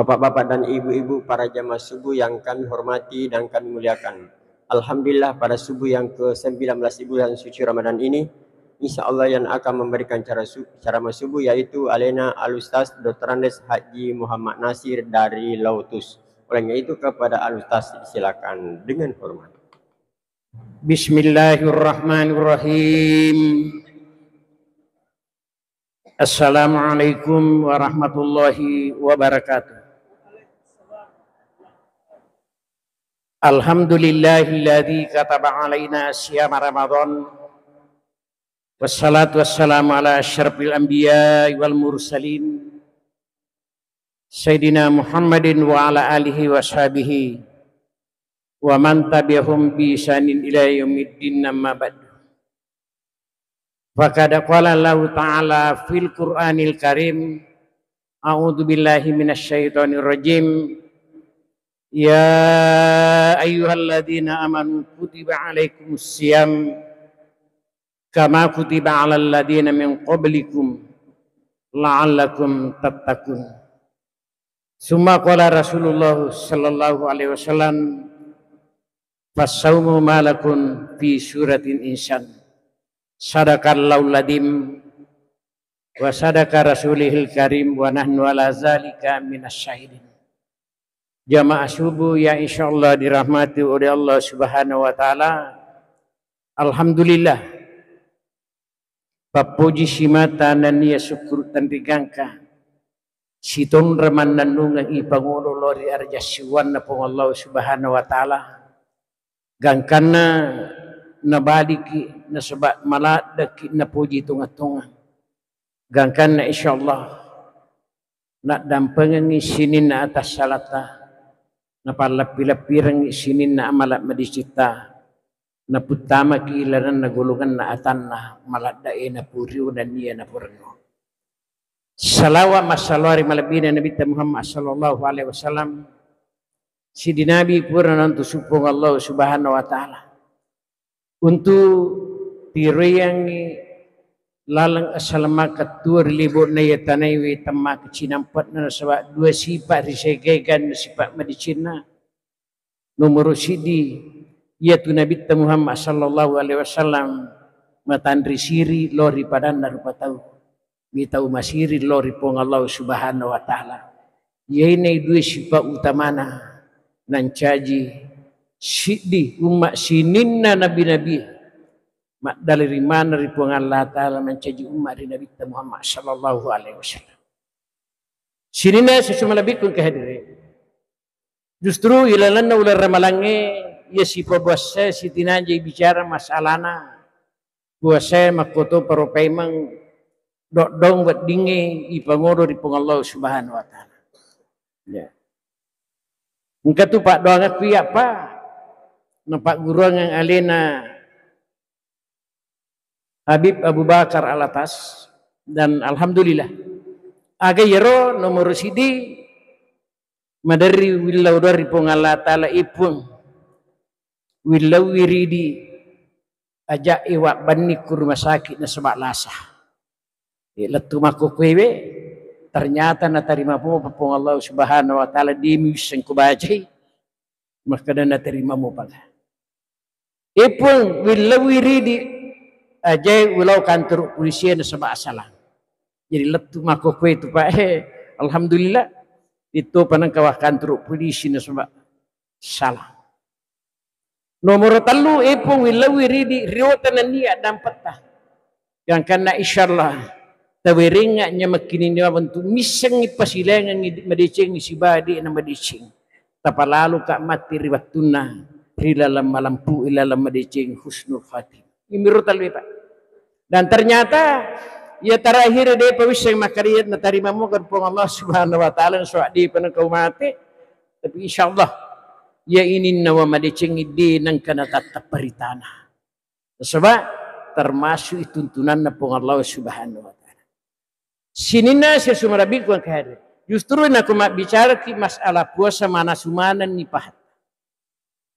Bapak-bapak dan ibu-ibu para jamaah subuh yang kami hormati dan kami muliakan. Alhamdulillah pada subuh yang ke-19 di bulan suci Ramadan ini, insya-Allah yang akan memberikan ceramah subuh yaitu Alena Al-Ustaz Dr. Andes Haji Muhammad Nasir dari Lautus. Olehnya itu kepada Al-Ustaz silakan dengan hormat. Bismillahirrahmanirrahim. Assalamualaikum warahmatullahi wabarakatuh. Alhamdulillahilladzi kataba alaina siyama Ramadan. Wassalatu wassalamu ala asyrafil anbiya wal mursalin. Sayyidina Muhammadin wa ala alihi wa sahbihi wa man tabi'ahum bi ihsanin ila yaumiddin amma ba'du. Faqad qala Allah ta'ala fil Qur'anil Karim, a'udzu billahi minasyaitonir rajim. Ya ayyuhalladzina amanu kutiba alaikumus siyam kama kutiba alal ladzina min qablikum la'allakum tattaqun. Summa qala Rasulullah sallallahu alaihi wasallam, fasaumu malakun fi suratin insan. Sadaqallahul ladim wa sadaqa rasulihil karim wa nahnu ala zalika minasyahidin. Jamaah subuh yang insyaallah dirahmati oleh Allah Subhanahu wa taala. Alhamdulillah. Papuji simata dan nia syukur tan digangka. Siton raman nanungang ipangulo lori arjasiwan na pong Allah Subhanahu wa taala. Gangkana nabaliki na sabat maladaki na puji tunga-tunga. Gangkana insyaallah nak dampangan isinin na atas salata. Na palapi-lapirang isinin na amalat madisita. Na putama kiilanan na gulungan na atan na maladai na puriw na niya na purno. Salawa masalawari malabina Nabi Muhammad sallallahu alaihi wasallam. Si dinabi pura nantu supong Allah Subhanahu wa taala. Untuk tirayang lalang asalamakat 2000 na yatanaywi tamak cinampat na sabak dua sifat risegegan sifat medicina. Nomor sidi yaitu Nabi Muhammad sallallahu alaihi wasallam matandri siri lori padan rupa tahu. Mitau masiri lori pong Allah Subhanahu wa taala. Yainai dua sifat utamana nan caji sidi umat sininna nabi-nabi. Mak dari mana ripuang Allah Ta'ala mencaji umat di Nabi Muhammad sallallahu alaihi wasallam. Sinina sesama lebih pun kehadirin. Justru ilalanna ular ramalange ya si pabwasa si tinanjay bicara masalahna. Buasa makoto paropemang dong buat dinge ipangodo ripuang Allah Subhanahu wa taala. Ya. Engkau tu pak doang aku ya pak. Nampak guru yang alena Habib Abu Bakar Alatas dan alhamdulillah aga yero nomor sidi madari willau dari pengala taala ipun willau wiridi aja iwak bani ke rumah sakit na sebab lasah letu mako kwewe ternyata na terima po papong Allah Subhanahu wa taala di miseng ko bajai maka na terima mo pala ipun willau wiridi aja ulau kantor polisi na sebab salah. Jadi letu mako kue itu pak alhamdulillah itu panang kawah kantor polisi na sebab salah. Nomor telu ipung wilawi ridi riwatan niya dapat tah. Yang karena insyaallah tawiringnya makini niya bentuk miseng ipasilengan medicing sibadi na medicing. Tapalalu ka mati riwatuna rilalam malampu ilalam medicing husnul khatim. Imiru talwi pak. Dan ternyata ya terakhir dia pawisang makariyat na tarima mo kan pong Allah Subhanahu wa taala so di panang kaumate. Tapi insyaallah ya ini nawa madicing di nang kana tataparitana. Sebab termasuk tuntunan na pong Allah Subhanahu wa taala. Sinina sa sumarabi ko kahari. Justru na ko bicara ki masalah puasa mana sumanan ni pahat.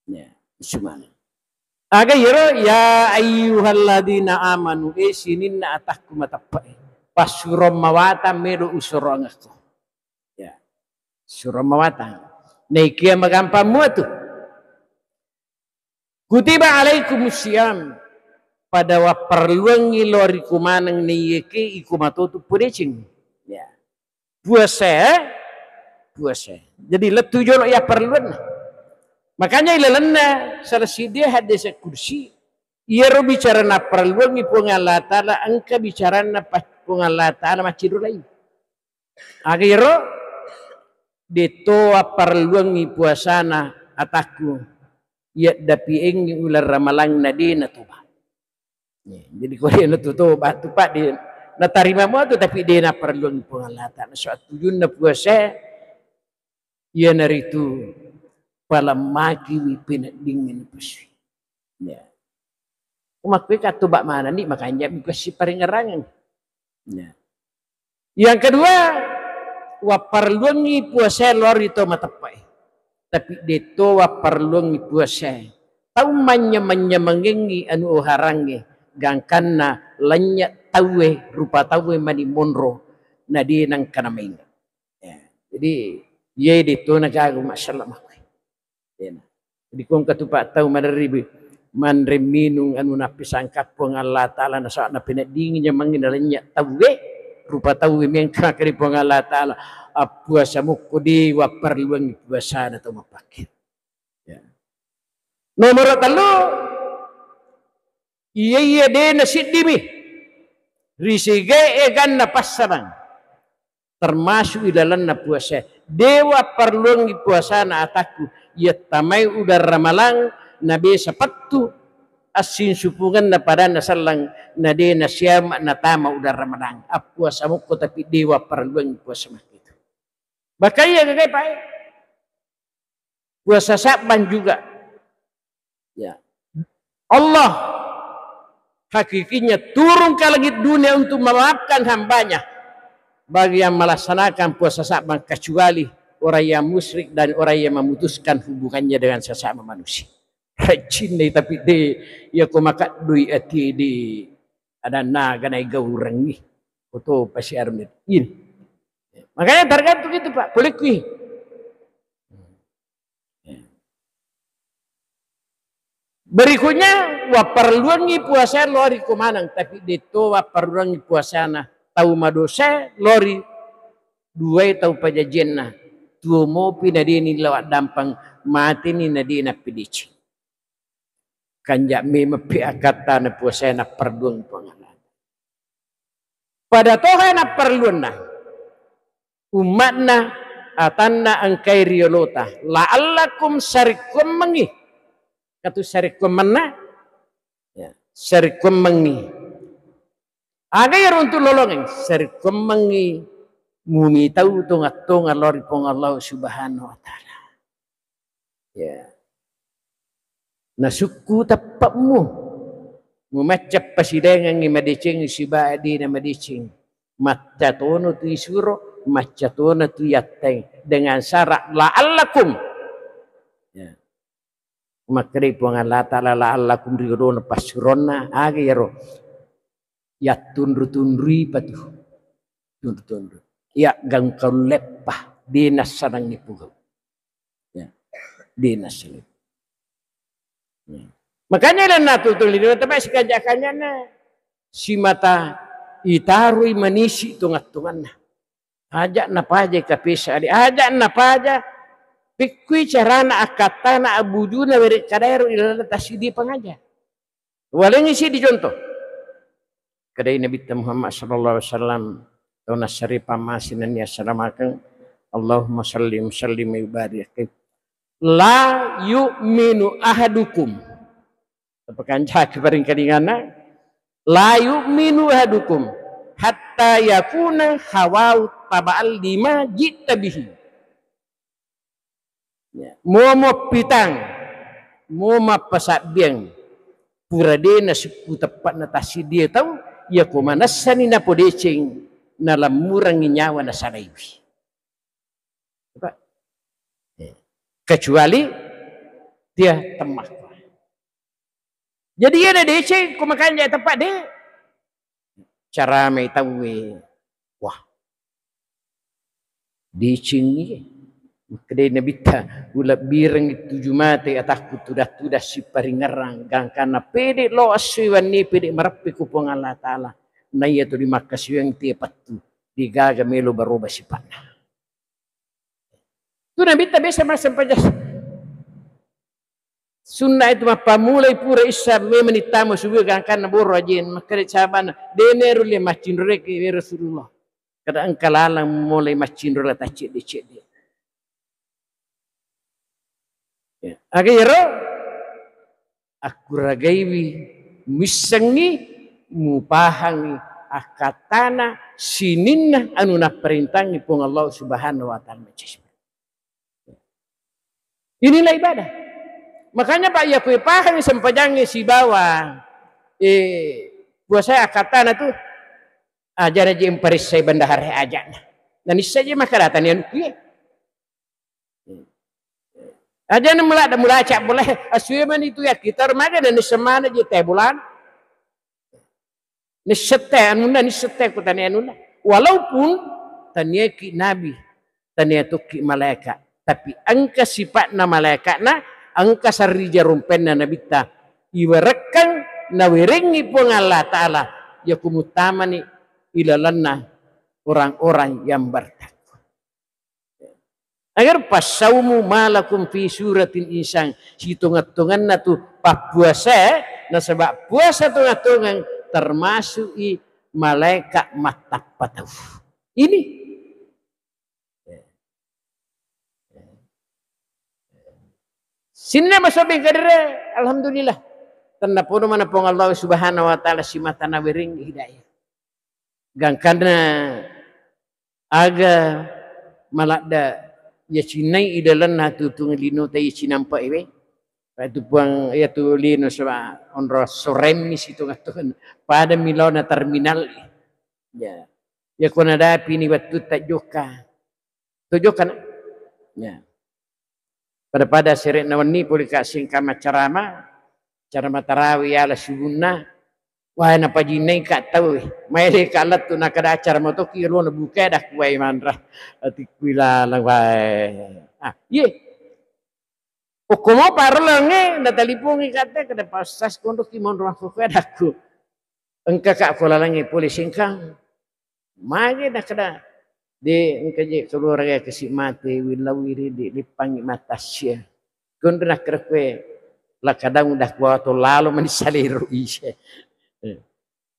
Ya, sumanan. Aga yero ya ayyuhalladzina amanu sinin na atahku matapai pasurom mawata mero usurong ako. Ya. Surah mawatang. Naikia magampang mo tu. Kutiba alaikumusiyam. Pada wa perluangi lori kumanang niyeke ikumatutu pudecing. Ya. Puasa. Jadi letu jolo ya perluan. Makanya ilalana salah dia hadis kursi. Ia bicara na perluangi Allah Ta'ala. Angka bicara na Allah Ta'ala macidu lain. Akhirnya dito wa perluangi puasana ataku. Ya dapieng ular ramalang na di natuba. Jadi kalau dia natutup batu pak dia nak terima mu tu tapi dia nak perlu pengalatan. Suatu tujuan nak puasa ia naritu pala maki wipin dingin paswi. Ya. Umak kata bak mana ni makanya kasi paringerangan. Ya. Yang kedua wa perluangi puasa lor itu matapai. Tapi dito wa perluangi puasa. Tau manya-manya anu harangi. Gangkan na lanyak tawe rupa tawe mani monro na di nang kanaming. Ya. Jadi ye dito nagago masyaallah makoy. Ya. Jadi kung katupa taw manaribi manreminung anu napisang kapong Allah Ta'ala na sa na pinadingin niya mangin lanyak tawe rupa tawe meng kakari pong Allah Ta'ala puasa mo kudi wa perluang puasa na to mapakit. Ya. Nomor 3 iya de na sidimi risige egan na pasarang termasuk idalan na puasa dewa perluang puasa na ataku ya tamay udar ramalang nabi sapatu asin supungan na pada nasalang na de na siyam na tama udar ramalang puasa mo ko tapi dewa perluang puasa makito bakaya kagay pa puasa saban juga ya Allah hakikinya turun ke langit dunia untuk memaafkan hambanya bagi yang melaksanakan puasa Sa'ban kecuali orang yang musyrik dan orang yang memutuskan hubungannya dengan sesama manusia. Rajin tapi dia ko makat dui ati di ada naga na gaurang ni. Oto pasi armit. In. Makanya tergantung itu Pak, boleh kui. Berikutnya wa perluangi puasa lori kumanang tapi dito wa perluangi puasa na tau madosa lori dua tau pajajenna tuo mo pinadini lawat dampang mati ni nadina pidici kanjak me mapi akata na puasa na perluang pangalan pada toha na perluan na umat na atanna angkai riolota la'allakum sarikum mengi katu sarikum mana ya sarikum mengi aga yang untuk lolongeng sarikum mengi mumi tahu tungat lori pong Allah subhanahu wa ta'ala ya nasuku tapakmu memacap pasidengan ni madicing sibadi na madicing matatono tu isuro matatono tu yatteng dengan syarat la'allakum ya makri pong Allah Ta'ala la'allakum rirodona pasurona aga yaro yatunru-tunrui patu tunru ya gangkau lepah dinas sarang ni pugau ya dinas ya. Makanya lan natutul itu tapi sekajakannya na si mata itarui manisi tungat-tungan na ajak na paja kapisa ajak na paja pikui carana akatana abujuna beri kadairu ilala tasidi pengaja waling isi dicontoh kadai Nabi Muhammad sallallahu alaihi wasallam tuna syarifah masinan ya salamakan Allahumma sallim sallim ibadik la yu'minu ahadukum tepakan cak paring kadingana la yu'minu ahadukum hatta yakuna hawau taba'al lima jitta bihi momo pitang momo pasabiang purade na suku tepat na tasi dia tahu ya ko manasani na podecing na lamurang nyawa na saraywi kecuali dia temak jadi dia ada decing ko makanya tempat dia cara mai tahu wah decing ni Kedai nabita ulat bireng itu jumate atakku tudah si paringerang gangkana pede lo asyiwan ni pede merapi kupong Allah Ta'ala na iya tu di makasih yang tiap tu digaga melo baroba si panah tu nabita biasa masa pajas sunnah itu mah pamulai pura isa memang ditamu subuh gangkana boro ajin makare cabana deneru le macin reke Rasulullah kada angkalalang mulai macin rola tacik dicek dia agayro aku ragaiwi misangi mupahangi akatana sininna anu na perintangi pung Allah Subhanahu wa taala. Inilah ibadah. Makanya Pak ya kue pahangi sempajangi si bawa puasa akatana tu ajar aja emparis saya bandahar aja. Dan isaja makaratan yang kuye. Ada yang mula cak boleh asyiman itu ya kita remaja dan semana je teh bulan ni sete anuna ni sete ku tani anuna walaupun tania ki nabi tania tu ki malaikat tapi angka sifatna malaikatna angka sarija rumpenna nabita iwarekan na wiringi pun Allah Ta'ala ya kumutamani ilalanna orang-orang yang bertakwa. Agar pas saumu malakum fi suratin insang hitung-hitungan na tu pak puasa na sebab puasa tungan-tungan termasuk i malaikat mata patau. Ini sinna masabi kadere alhamdulillah tanda pono mana pong Allah Subhanahu wa taala si mata na wiring hidayah. Gangkana aga malakda ya cinai idalan na tutung lino tayo cinampa iwe. Itu buang ya tu lino sa onro soremi situ ngatukan pada milaw na terminal. Ya. Ya kuna dapi ni batu tajoka. Tajoka na. Ya. Pada seret na wani puli kasing kama carama tarawih ala subuhna. Wah na pajinay ka tahu maile kalat tu nak ada acara moto kiro na buka dah kuai mandra ati kuila lang wai ye o como parlange na talipungi kata kada pasas kondo ki mon ruang kuai dah ku engka ka kolalangi polis engkang mage dah kada de engka je keluarga kesik mati wilawiri di lipangi matasya kondo nak kue la kadang dah kuat lalu manisaliru isya.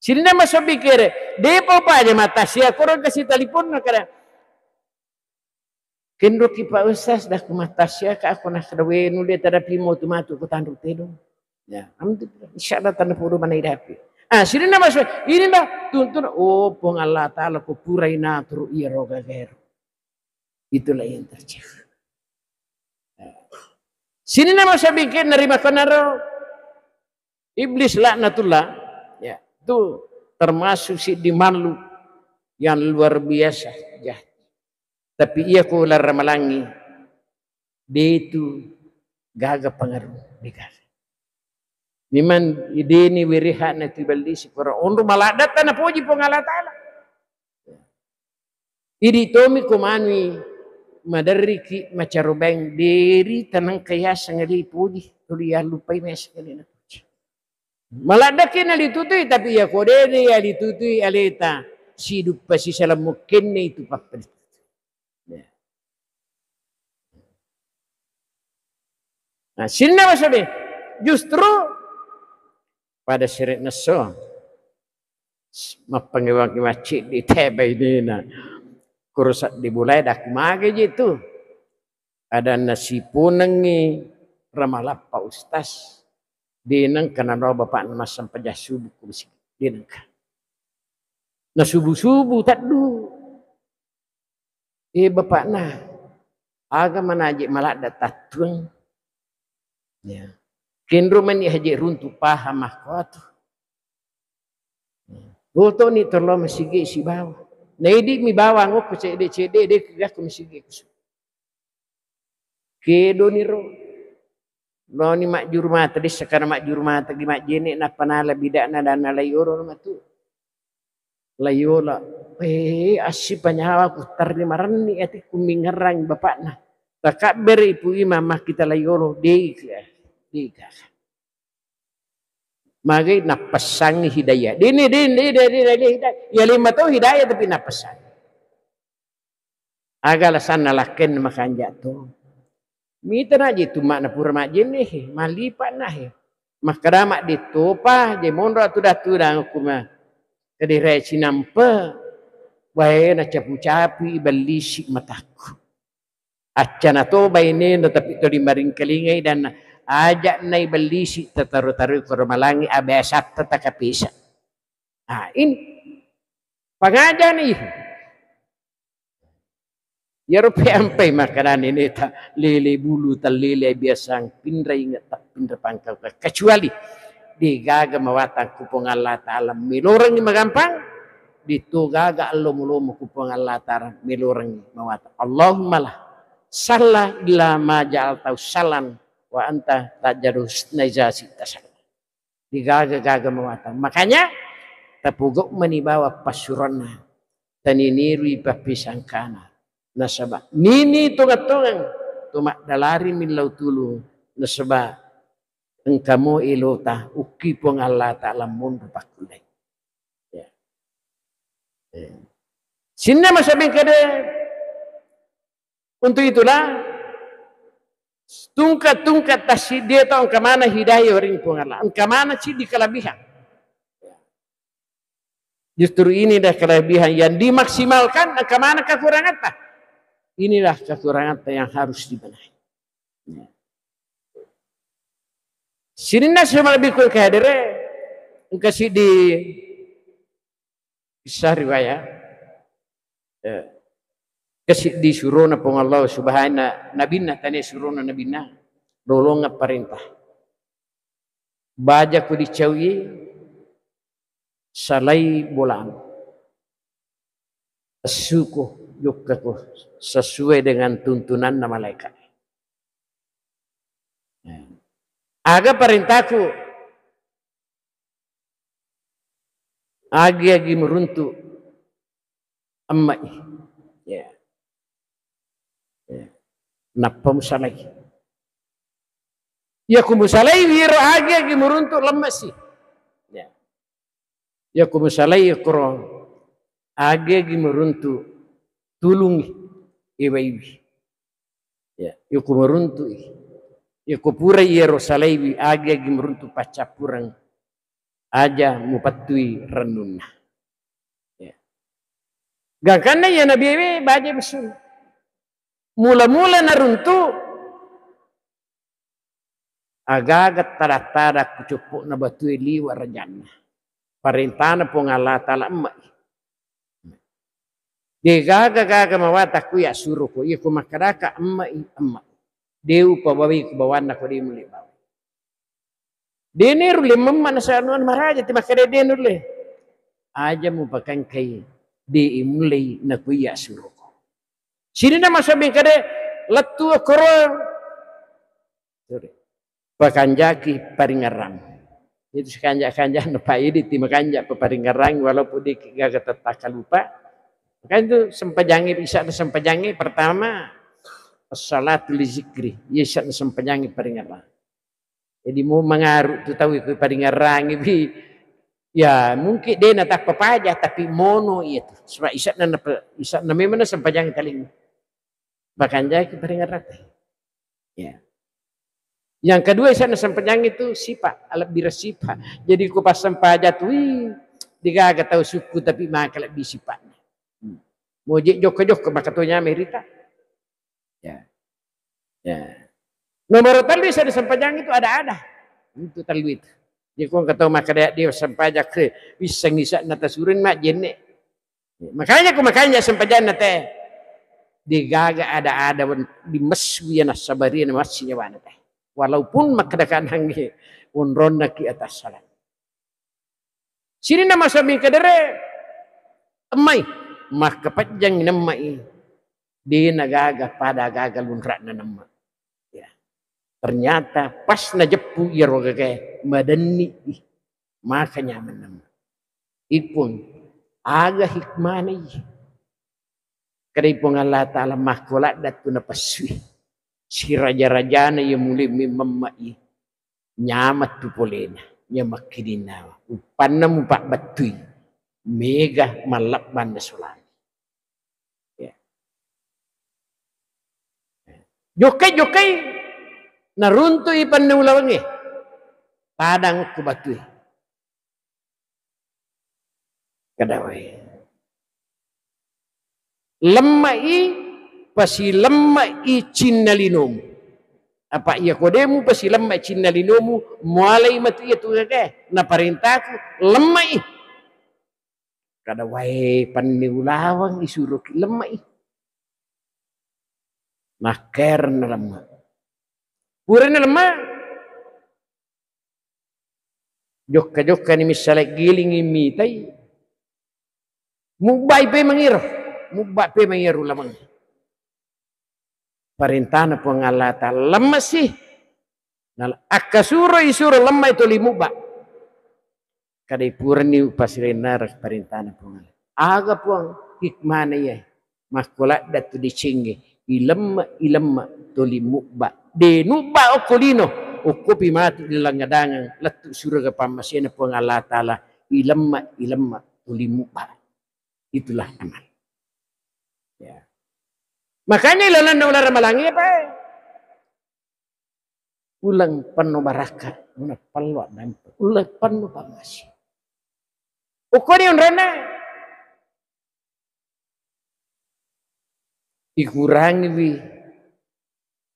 Sini nama so pikir, depo pa aja mata sia korang kasih telepon nak ada. Kendo ki Pak Ustaz dah ke mata sia ka aku nak kada wenu dia tada pimo tu matu ku tanduk tedo. Ya, alhamdulillah insyaallah tanda puru mana idapi. Sini nama so ini dah tuntun oh pong Allah Taala ku purai natru iya roga ger. Itulah yang terjadi. Sini nama so pikir nerima konaro iblis laknatullah. Ya, itu termasuk si di malu yang luar biasa ya. Tapi ia ku lar ramalangi dia itu gaga pengaruh digaga. Memang ide ni wirihat na tibali si para onro maladat na puji pong Allah Ta'ala. Idi tomi kumanwi madariki macarubeng diri tanang kaya sangali puji tuliya lupai mes kali na. Maladakin ali tutui tapi ya kodene ali tutui aleta sidup pasi salam mungkin itu papen. Nah, sini masabe justru pada seret naso mapangewang macik di tebe ini na kurusak dibulai dak mage itu ada nasi punengi ramalap Pak Ustaz dinang kana ro bapak masam pajah subuh ku bisi dinang na subuh taddu bapak na aga manaji malak datatuang ya kendro man haji runtu paham mahkot Boto ni terlo masigi si bawa na idi mi bawa ngok cede de kagak masigi kedo ni ro no ni mak jurmata di sekarang mak jurmata gi mak jene na panala bidak na dana layoro matu layola asih panyawa ku tar ni marani ati kuming ngerang bapak na Takabber ipu imamah kita layolo deka. Magai napasangi hidayah. Dini hidayah. Ya 5 tahun hidayah tapi napasang. Agak sana laken makan jatuh. Mita aja tu makna pura mak jenih malipat nah. Makada mak ditopa je mondro tu dang kuma. Kedire sinampe wae na capu-capi balisi mataku. Acana to baine tapi to di maring kelingai dan ajak nai balisi tataru-taru kormalangi abesat tatakapisa. Ini pengajar nih. Ya rupi ampai makanan ini tak lele bulu tak lele biasa pindra ingat tak pindra pangkal kecuali digaga mawatang kupong Allah Ta'ala milorang magampang dito gaga Allah mulumu kupong Allah Ta'ala milorang mawatang Allahumma lah salah ila ma ja'al tau salan wa anta tajarus naizasi tasal digaga mawatang makanya tapugok manibawa pasurana taninirui papisangkana nasaba nini tungat-tungang tumak dalari min lautulu nasaba engkamu ilota uki pong Allah Ta'ala mundu pakulay ya. Sinna masabing kada untuk itulah tungkat tasi dia tahu kemana hidayah orang pong Allah kemana sih di kelebihan justru ini dah kelebihan yang dimaksimalkan kemana kekurangan tak. Inilah kekurangan yang harus dibenahi. Sini semua lebih kul kehadere, kasih di kisah riwayat, kasih di suruna pong Allah subhanahu nabina tanya suruna nabina, dolong perintah. Baja ku dicawi, salai bolam, suku. Yukaku sesuai dengan tuntunan malaikat. Aga perintahku agi meruntuk emak ya. Napa musalai ya ku musalai wiro agi meruntuk lemas sih ya ku musalai kuro agi meruntuk tulungi iwi ya yuku meruntu yuku pura yero salaiwi agi meruntu pacapurang aja mupatui renunna ya gakana ya nabi we baje besul mula-mula naruntu agagat tada kucupuk na batui liwa rajana parintana pong Allah Ta'ala emak dia gaga mawataku ya suruh ko iya ko makaraka amma deu pabawi ko bawana ko di muli bawa denir le mamma sa anuan maraja ti makare denir le aja mo pakangkay di imulay na ko ya suruh ko sini na masabi kade latu koro pakanjaki paringarang itu kanja no paidi ti makanja paringarang walaupun di gaga tataka lupa. Maka itu sempajangi bisa sempajangi pertama salatul zikri bisa sempajangi peringatan. Jadi mau mengaruh tu tahu itu peringatan ibi ya mungkin dia nak tak papaja tapi mono itu sebab isat na memang sempajangi taling bahkan jadi peringatan. Ya. Yang kedua isat na sempajangi itu sifat alat birasifat. Jadi ku pas sempaja tu digaga tahu suku tapi maka lebih sifatnya. Mojek jok makatonya merita. Ya. Nomor talwi saya sempajang itu ada. Itu talwi itu. Jadi kau kata maka dia sempajak ke bisa ngisak nata surin mak jenne. Makanya sempajang nate digaga ada di meswi na sabari na masnya wana teh. Walaupun makadakan hangi unron ki atas salam. Sini nama sami kadere emai mah kepajang namai di nagaga pada gagal unrak na nama ya ternyata pas na jepu ya rogaga madani makanya nama ipun aga hikmah ni kadai pun Allah Ta'ala mahkolat datu na paswi si raja-rajana yang mulai memamai nyamat tu polena nyamak kidina upanna mumpak batui mega malap banda sulan ya jokai naruntui panna ulawangi padang ku batui kadawai lemai pasi lemai cinnalinomu apa ia kodemu pasi lemai cinnalinomu mulai matu ia tu ke na perintahku lemai kadawai panni ulawang isuruh lemai maker na lemah purana lemah jokka ni misalnya giling imitai mubai pe mangiru lamang perintah po ng Allah Ta'ala lemah sih akasuro isuro lemah itu limuba kadai purani upasirenar perintah po ng Allah aga po ang hikmana ya makulat datu dicingge ilemma to limuba denuba okulino ukupi mati dilangadangan letu surga pamasina po ng Allah Ta'ala ilemma to limuba itulah amal ya. Makanya ilalan na ular malangi apa? Ulang penuh baraka, una palwa nampak, ulang penuh pamasi. Ukoni unrana ikurangi wi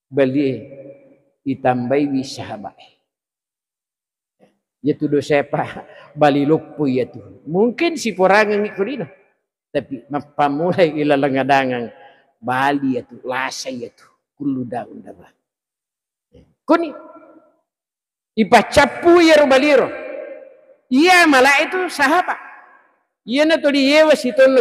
bali itambai wi sahabat. Ya tu dosa apa bali lupu ya tu. Mungkin si porangan ikurina, tapi mapamulai ilalangadangan Bali itu, lasa itu, kulu daun daba. Kuni, ipacapu ya baliro. Iya malah itu sahabat. Iya na to di yewa siton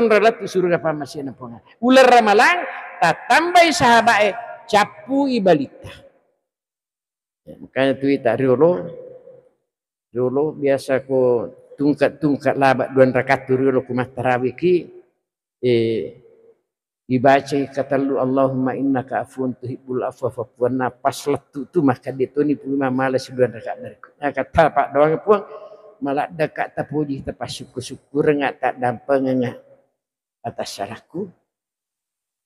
relat surga pamasina ponga. Ular ramalang tatambai sahabat capu ibalita. Ya, makanya tu ita riolo biasa ko tungkat labat 2 rakaat riolo ku tarawih ki dibaca katalu Allahumma innaka afuun tuhibbul afwa fa'fu anna pas letu tu maka dituni pulima malas 2 rakaat dari kata pak doang puang malah dekat tapuji tepas syukur ngak tak dampang ngak atas salahku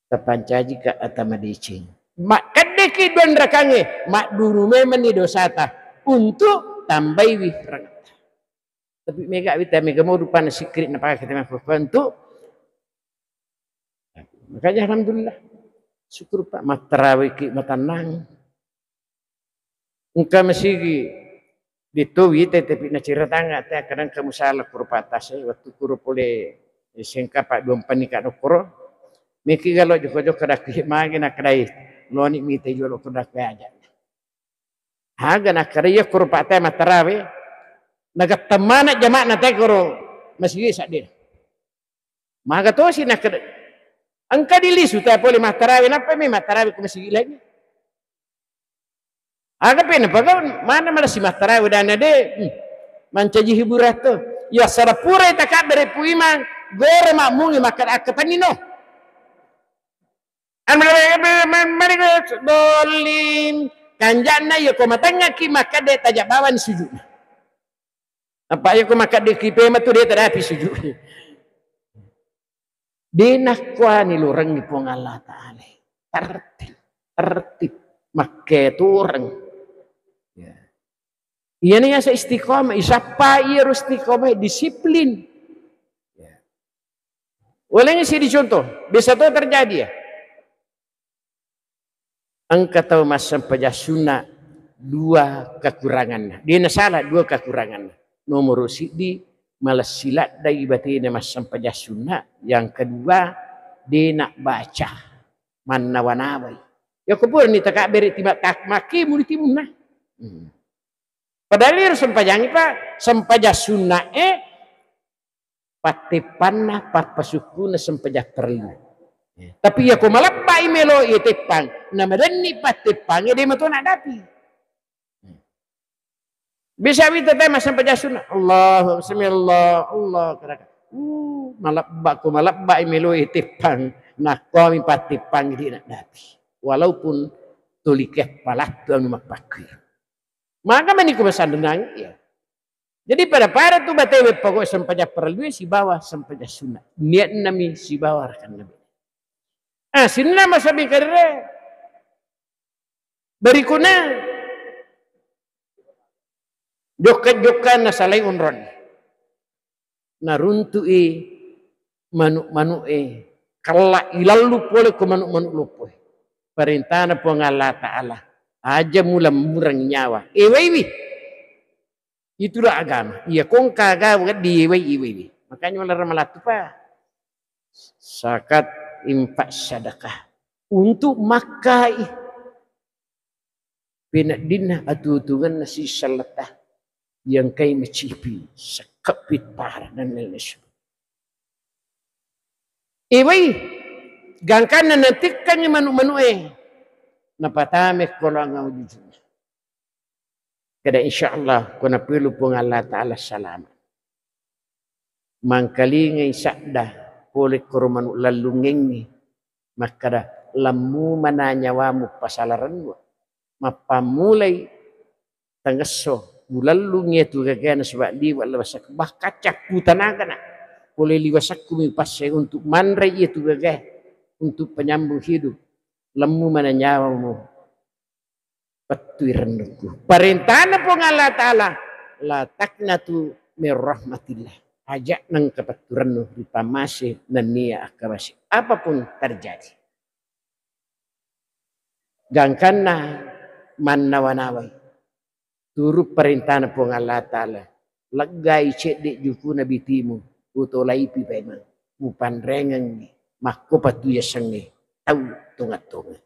tepancaji ka atamadicing mak kadeki 2 rakaat mak duru memang ni dosata untuk tambai wi rakaat tapi mega mau rupa sikrit napa kita untuk makanya alhamdulillah syukur Pak matarawi ki matanang engka masih dituwi tapi na ciratanga teh kadang kamu salah kurpatas waktu kuru pole sengka Pak 24 ni ka dokoro miki galo joko kada ki magi na kadai loni mi te jolo kada ka aja haga na kariya kurpata matarawi nagatamana jama' na teh kuro masih sadin maga to si na angka dilisu tak boleh matarawi napa me matarawi kuma sigi lagi aga pe napa mana malah si matarawi dana de mancaji hiburat tu ya sarapura ita ka dari puiman gore makmungi makan akatanino mereka dolim kanjana ya ko matanga ki makade tajak bawan sujud apa ya ko makade ki pe matu de tadapi sujud Dinakwa ni lurang ni pong Allah Ta'ala. Tertib. Makai turang. Ya. Iya nih sa istiqomah. Isapa iya harus istiqomah. Disiplin. Ya. Walanya sih dicontoh. Bisa tuh terjadi ya. Engkau tahu masa pejasuna 2 kekurangannya. Dia salah 2 kekurangannya. Nomor di malas silat dari batin masam pajasuna yang kedua dia nak baca manawanawai ya kubur ni tak beri tiba tak maki muli timuna padahal dia sempajangi pak sempajasuna patipanna papasukuna sempajak perlu tapi ya ko malappai melo itepang namadani patipang dia matu nak dapi bisa kita tema sampai jasuna Allah bismillah Allah kata malabba ko malabba imelo itipang Nak kami pati panggil nak dapi. Walaupun tulikeh palat tu anu makpakir. Maka maniku masandungan ya. Jadi pada tu batewe pokok sampaja perlu si bawah sampaja sunat. Niat nami si bawah kan nabi. Sinna masabi karre. Berikuna jokat-jokat na salay unron. Naruntui manuk-manuk kala ilalu pole ko manuk-manuk lupo. Perintah na po ng Allah Ta'ala. Aja mula murang nyawa. Iwi. Itulah agama. Iya kong kagawa di iwi. Makanya wala ramalatu pa. Sakat impak sedekah. Untuk makai. Pinadina atutungan na si salatah. Yang kay macipi. Sa kapit para dan lain-lain. Iwi. Gangkan na nantikan yung manu-manu Napatamik ko lang ang jujur. Kada insyaAllah, kung napilu po ng Allah Ta'ala salamat. Mangkalingay sakda, kulit ko rumanu lalunging ni, makada lamu mananyawa mo pasalaran mo. Mapamulay tangaso, mulalungi ito gagana sa liwa lawasak. Bakacak putanaga na. Kulay liwasak kumipasay untuk manray ito gagana. Untuk penyambung hidup. Lamu mananyawa mo. Patuiran nunggu. Perintah na po ng Allah Ta'ala. Latak na tu merahmatillah. Ajak ng kapaturan no. Ripamasi na niya akabasi. Apapun terjadi. Gangkan na mannawanaway. Turut perintah na po ng Allah Ta'ala. Lagay cedek juku na bitimu. Utolay pipayman. Mupanrengan ni. Mako patuyasang ni. Tahu tungat-tungat.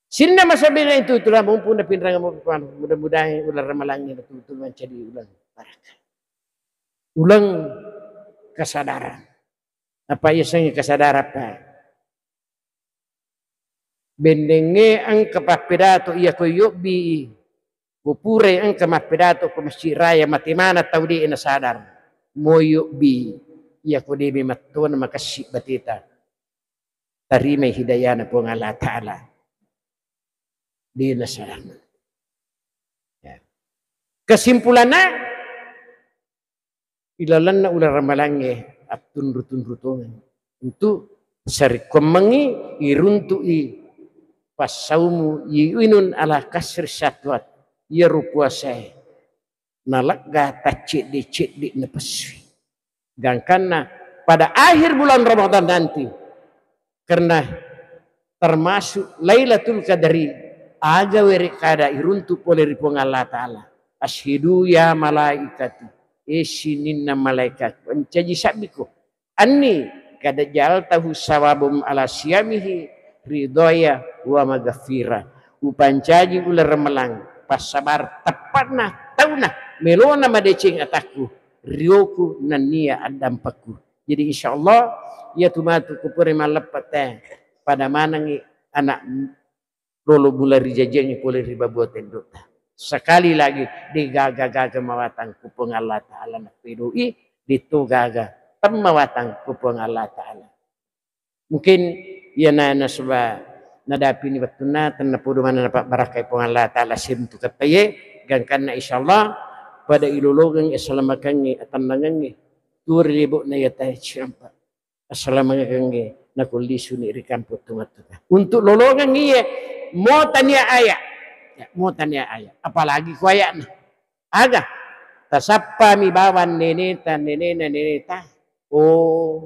Sino na masabi na ito? Itulah mumpun na pinrangan mo. Mudah-mudahan ulang ramalangin na tutulungan jadi ulang barakah. Ulang kesadaran. Apa isang kesadaran pa? Bendenge ang kapapidato iya ko yubi. Pupure ang kamapidato ko masjid raya matimana tau di inasadar. Mo yubi. Iya ko di matuan makasih batita. Tarimay hidayah na po ng Allah Ta'ala. Di nasadar. Kesimpulan na, ilalan na ular ramalangi at tunrutun-rutungan. Untuk sarikomangi iruntui pasaumu iinun ala kasir satwat yarupuasai nalagga tacik-cik na paswi. Gangkana pada akhir bulan Ramadan nanti karena termasuk Lailatul Qadri aga weri kada iruntu oleh ripong Allah Ta'ala ashidu ya malaikati esininna malaikat pencaji sabiku anni kada jal tahu sawabum ala siyamihi ridhoya wa magafira upancaji ular melang pas sabar tepatna tauna melona madecing ataku rioku nania adampaku. Jadi insyaallah ya tumatu kupuri malepate pada manangi anak lolo bulari jajanya boleh riba buatin dota. Sekali lagi digaga-gaga mawatang kupung Allah Ta'ala nak pedui ditugaga temawatang kupung Allah Ta'ala. Mungkin ya nana sebab nadapi ni batuna tenapudu mana dapat barakai pung Allah Ta'ala simtu kataye gangkan insyaallah pada ilologang asalamakangi atanangangi 2000 na yatay siyampa asalamakangi nakulisu ni rikampo tumatuta untuk lologang iya mo tanya ayat apalagi kuaya na aga tasappa mi bawan neneta oh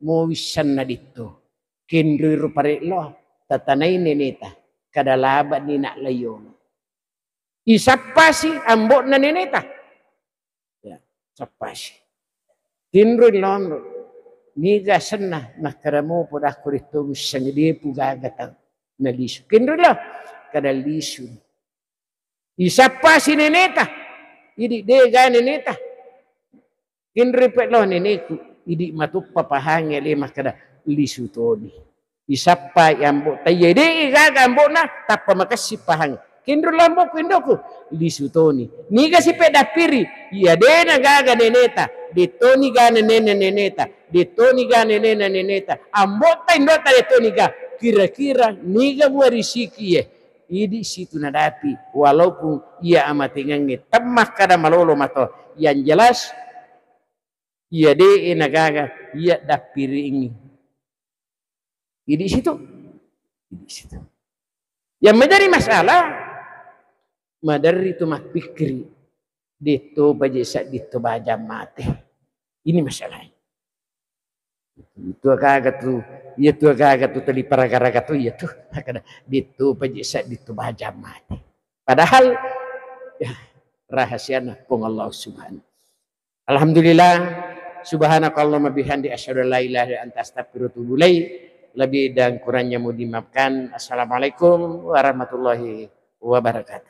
mo wisan na dito kindriru parelo tatanay neneta kadalabat ni nak layong isappa si ambok na neneta Sapas. Tinro lono. Niga sana nakaramu poda kurito sangdi pugagatang na lisu. Kinro lo kada lisu. Isapa si neneta. Idi dega neneta. Kinro lo neneku. Idi matupa pahangi lima kada lisu toni. Isapa yambo tayo de igaga ambo na tapa makasih pahangi. Kindro lambok kindoku lisu toni. Niga si pedapiri. Iya dena gaga neneta. Ditoni gana neneta. Dito niga nenena neneta. Ambota indota dito niga. Kira-kira niga buat risiki ya. Idi situ nadapi. Walaupun ia amatingangi. Temak kada malolo mato. Yang jelas. Ia de nagaga. Ia dapiri ini. Idi situ. Idi situ. Yang menjadi masalah. Madari itu mak pikri. Dito bajesa dito baja mate. Ini masalahnya. Itu agak tu, iya tu agak tu tadi para-gara tu iya tu, dito pajisa dito baja mati. Padahal ya, rahasia pun Allah Subhanahu. Alhamdulillah, subhanakallahumma bihamdi asyhadu an la ilaha illa anta astaghfiruka wa atubu ilaik. Lebih dan kurangnya mau dimaafkan. Assalamualaikum warahmatullahi wabarakatuh.